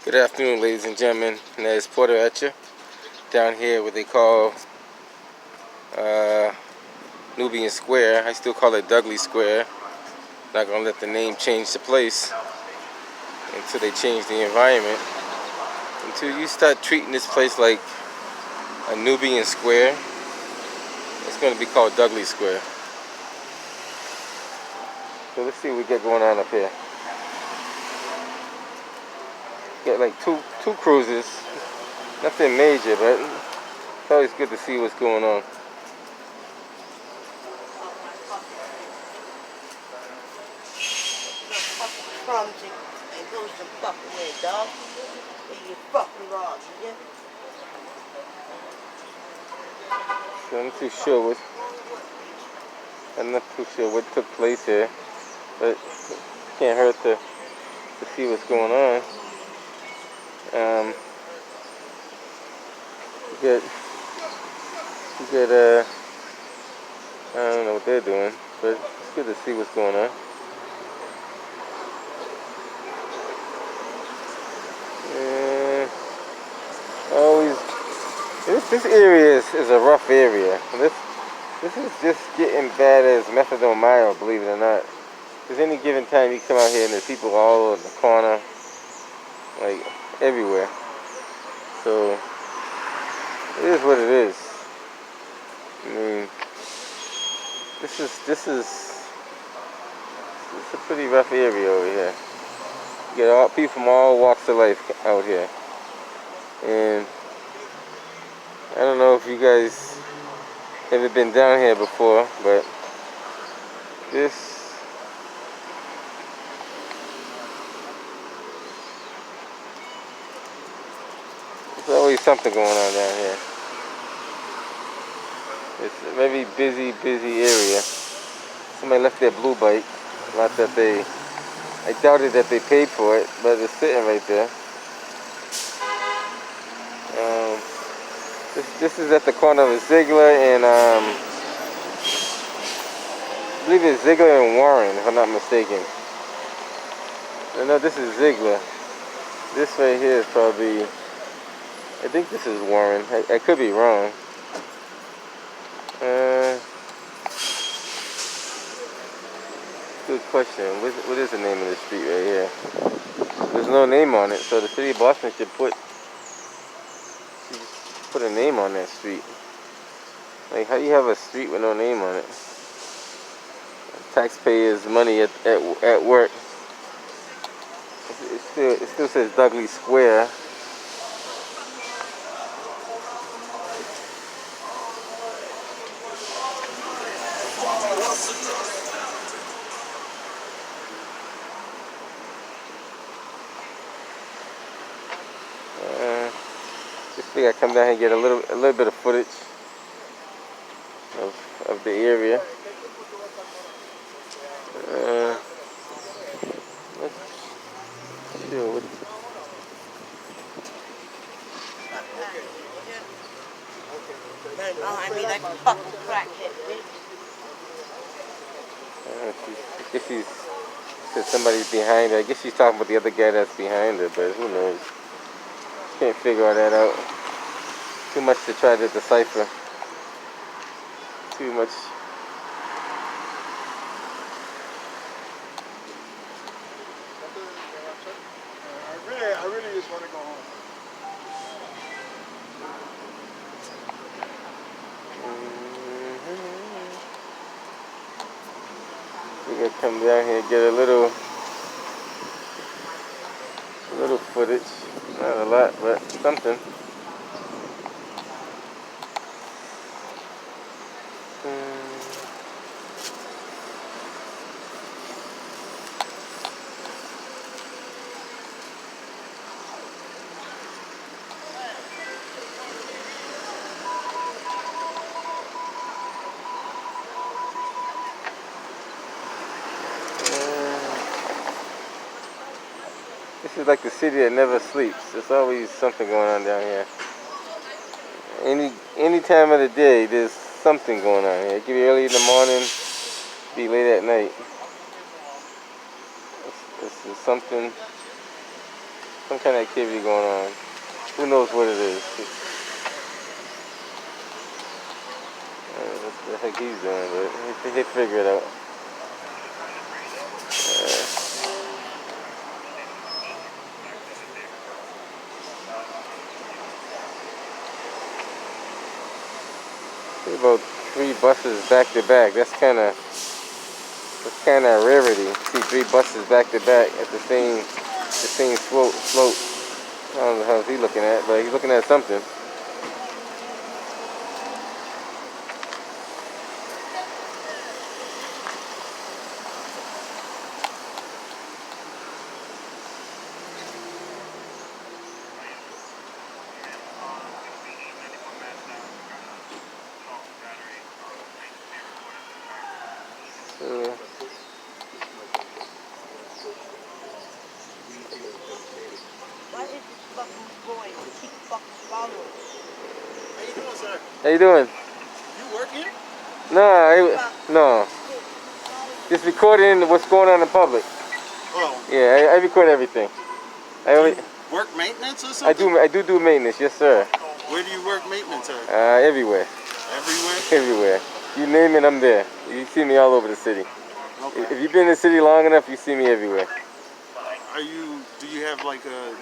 Good afternoon, ladies and gentlemen. And there's Porter Etcher down here, what they call Nubian Square. I still call it Dudley Square. Not gonna let the name change the place until they change the environment. Until you start treating this place like a Nubian Square, it's gonna be called Dudley Square. So let's see what we get going on up here. Got like two cruises. Nothing major, but it's always good to see what's going on. Clumsy and go some fucking way, dog. You fucking wrong, you? So I'm not too sure what took place here, but can't hurt to see what's going on. You get I don't know what they're doing, but it's good to see what's going on. And always, this area is a rough area. This is just getting bad as methadone mild, believe it or not. There's any given time you come out here and there's people all over the corner, like everywhere. So it is what it is. I mean, this is a pretty rough area over here. You get all people from all walks of life out here, and I don't know if you guys ever been down here before, but there's always something going on down here. It's a very busy area. Somebody left their blue bike. Not that I doubted that they paid for it, but it's sitting right there. This is at the corner of Ziegler and I believe it's Ziegler and Warren, if I'm not mistaken. No, this is Ziegler. This right here is probably, I think this is Warren. I could be wrong. Good question. What is the name of the street right here? There's no name on it, so the city of Boston should put a name on that street. Like, how do you have a street with no name on it? Taxpayers' money at work. It still says Dudley Square. Just think I come down here and get a little bit of footage of the area. Let's chill. I mean, like fucking crackhead, bitch. I guess she's said somebody's behind her. I guess she's talking about the other guy that's behind her, but who knows? Can't figure all that out. Too much to try to decipher. Too much. I really just want to go home. We're gonna come down here and get a little footage. Not a lot, but something. This is like the city that never sleeps. There's always something going on down here. Any time of the day, there's something going on here. It could be early in the morning, be late at night. This is something some kind of activity going on. Who knows what it is? What the heck he's doing, but he'll figure it out. About 3 buses back to back. That's kind of a rarity. See 3 buses back to back at the same slope. I don't know how he's looking at, but he's looking at something. Why is this fucking boy keep fucking following? How you doing, sir? How you doing? You working? No. Just recording what's going on in public. Oh. Yeah, I record everything. Work maintenance or something? I do maintenance, yes sir. Where do you work maintenance at? Everywhere. Everywhere? Everywhere. You name it, I'm there. You see me all over the city. Okay. If you've been in the city long enough, you see me everywhere. Do you have like a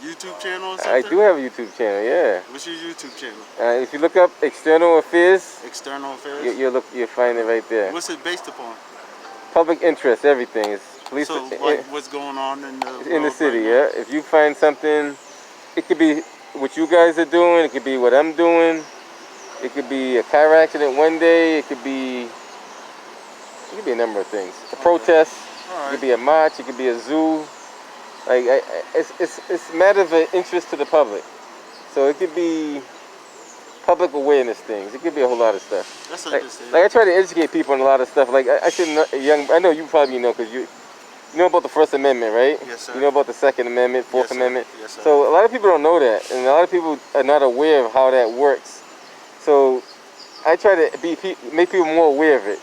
YouTube channel or something? I do have a YouTube channel, yeah. What's your YouTube channel? If you look up External Affairs, External Affairs? you'll find it right there. What's it based upon? Public interest, everything. It's police. So like what's going on in the city, right yeah. If you find something, it could be what you guys are doing, it could be what I'm doing, it could be a car accident one day, it could be a number of things. A protest, All right. it could be a march, it could be a zoo. Like it's a matter of interest to the public. So it could be public awareness things. It could be a whole lot of stuff. That's like understandable. I try to educate people on a lot of stuff. Like I know you probably know because you know about the First Amendment, right? Yes, sir. You know about the Second Amendment, Fourth Yes, sir. Amendment. Yes, sir. So a lot of people don't know that, and a lot of people are not aware of how that works. So I try to make people more aware of it,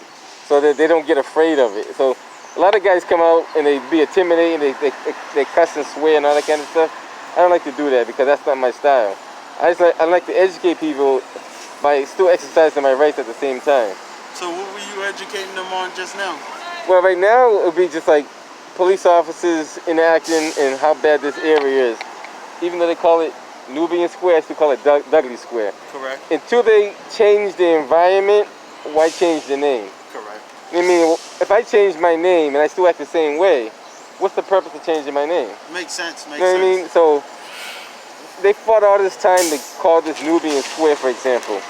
so that they don't get afraid of it. So a lot of guys come out and they be intimidating, they cuss and swear and all that kind of stuff. I don't like to do that because that's not my style. I like to educate people by still exercising my rights at the same time. So what were you educating them on just now? Well, right now it would be just like police officers enacting and how bad this area is. Even though they call it Nubian Square, I still call it Dudley Square. Correct. Until they change the environment, why change the name? Correct. I mean, if I change my name and I still act the same way, what's the purpose of changing my name? Makes sense. Makes You know what I sense. mean? So they fought all this time to call this Nubian Square, for example.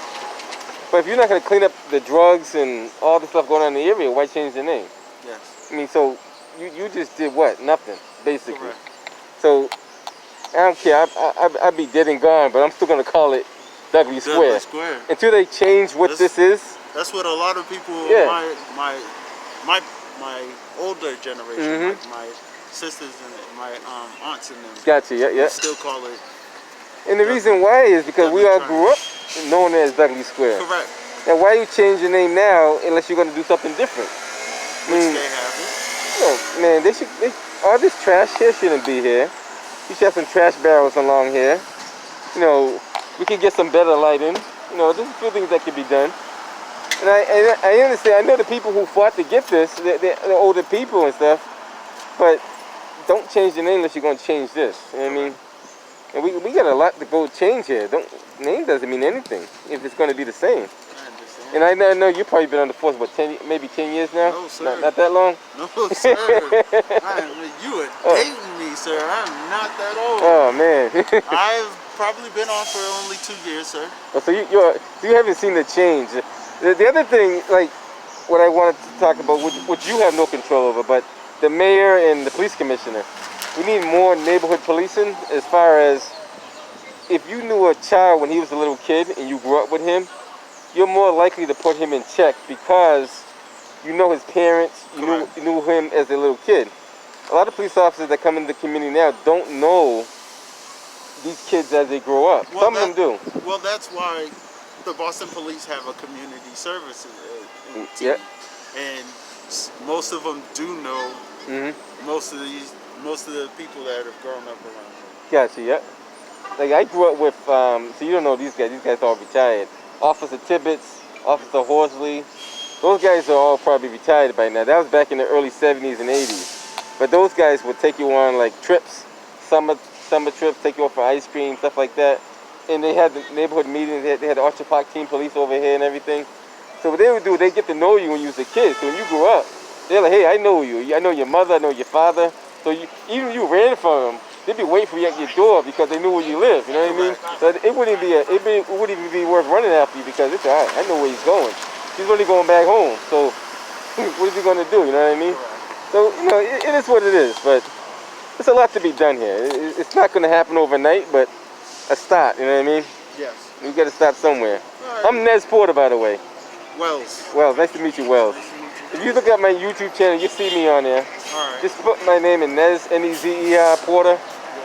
But if you're not going to clean up the drugs and all the stuff going on in the area, why change the name? Yes. I mean, so you just did what? Nothing, basically. Correct. So I don't care. I'd be dead and gone, but I'm still going to call it Dudley Square. Dudley Square. Until they change what this is. That's what a lot of people, Yeah. my older generation, my sisters and my aunts and them, Gotcha, yeah. still call it. And the reason why is because we all Dudley grew up known as Dudley Square. Correct. Now, why you change your name now unless you're going to do something different? Which they haven't. No, man, all this trash here shouldn't be here. You should have some trash barrels along here. You know, we could get some better lighting. You know, there's a few things that could be done. And I understand, I know the people who fought to get this, they're older people and stuff, but don't change the name unless you're going to change this. You know what I mean? And we got a lot to go change here. Name doesn't mean anything if it's going to be the same. I understand. And I know you've probably been on the force, what, maybe 10 years now? No, sir. Not that long? No, sir. You are dating me, sir. I'm not that old. Oh, man. I've probably been on for only 2 years, sir. Oh, so you haven't seen the change. The other thing, like, what I wanted to talk about, which you have no control over, but the mayor and the police commissioner, we need more neighborhood policing as far as if you knew a child when he was a little kid and you grew up with him, you're more likely to put him in check because you know his parents, you knew him as a little kid. A lot of police officers that come into the community now don't know these kids as they grow up. Well, Some of them do. Well, that's why the Boston Police have a community service team. Yeah. And most of them do know most of these most of the people that have grown up around here. Gotcha, yeah. Like I grew up with, so you don't know these guys all retired. Officer Tibbetts, Officer Horsley, those guys are all probably retired by now. That was back in the early 70s and 80s. But those guys would take you on like trips, summer trips, take you off for ice cream, stuff like that. And they had the neighborhood meetings, they had the Orchard Park Team Police over here and everything. So what they would do, they get to know you when you was a kid. So when you grew up, they're like, hey, I know you. I know your mother, I know your father. So even if you ran from them, they'd be waiting for you at your door because they knew where you live. You know what I mean? So it wouldn't even be worth running after you because it's all right. I know where he's going. He's really going back home. So what is he going to do? You know what I mean? So it is what it is. But there's a lot to be done here. It's not going to happen overnight, but a start. You know what I mean? Yes. We got to start somewhere. Right. I'm Nez Porter, by the way. Wells. Wells, nice to meet you, Wells. Nice to meet you. If you look at my YouTube channel, you see me on there. All right. Just put my name in Nez, N-E-Z-E-R Porter.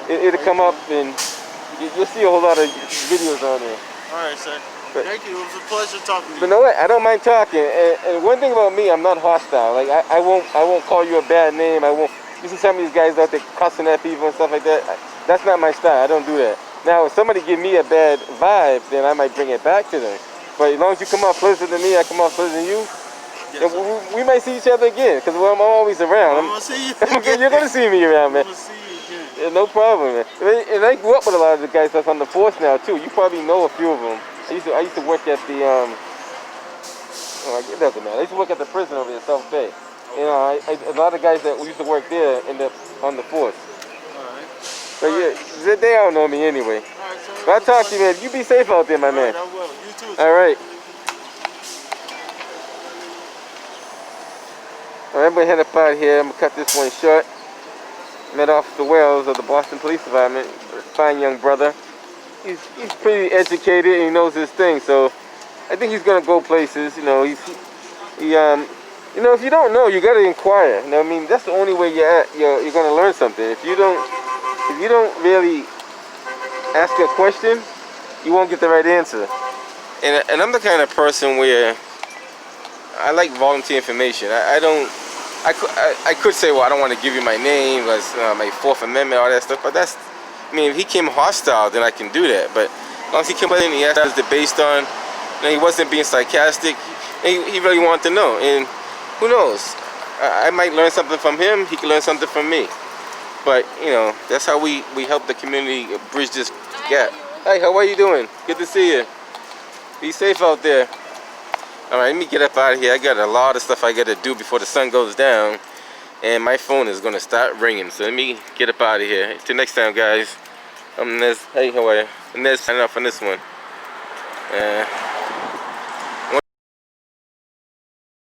It'll come up and you'll see a whole lot of videos on there. All right, sir. Thank you. It was a pleasure talking to you. But you know what? I don't mind talking. And one thing about me, I'm not hostile. Like I won't call you a bad name. I won't. You see some of these guys out there cussing at people and stuff like that. That's not my style. I don't do that. Now, if somebody give me a bad vibe, then I might bring it back to them. But as long as you come out pleasant to me, I come out pleasant to you. Yes, we might see each other again because I'm always around. I'm gonna see you again. You're gonna see me around, man. I'm gonna see you again. Yeah, no problem, man. And I grew up with a lot of the guys that's on the force now too. You probably know a few of them. I used to work at the it doesn't matter. I used to work at the prison over in South Bay. You know, a lot of guys that used to work there end up on the force. Alright. But yeah, they all know me anyway. Alright, so But I'll talk to you, man. You be safe out there, my man. I will. You too. Sir. All right. Alright, I'm gonna head up out here. I'm gonna cut this one short. Met Officer Wells of the Boston Police Department. A fine young brother. He's pretty educated and he knows his thing, so I think he's gonna go places. You know, if you don't know, you gotta inquire. You know what I mean? That's the only way you're gonna learn something. If you don't really ask a question, you won't get the right answer. And I'm the kind of person where I like volunteer information. I could say, well, I don't want to give you my name, my Fourth Amendment, all that stuff, but I mean, if he came hostile, then I can do that. But as long as he came in and he asked us based on, he wasn't being sarcastic, he really wanted to know. And who knows? I might learn something from him, he could learn something from me. But, that's how we help the community bridge this gap. Hi, how are you doing? Good to see you. Be safe out there. All right, let me get up out of here. I got a lot of stuff I got to do before the sun goes down. And my phone is going to start ringing. So let me get up out of here. Until next time, guys. I'm Nez. Hey, how are you? Nez signing off on this one.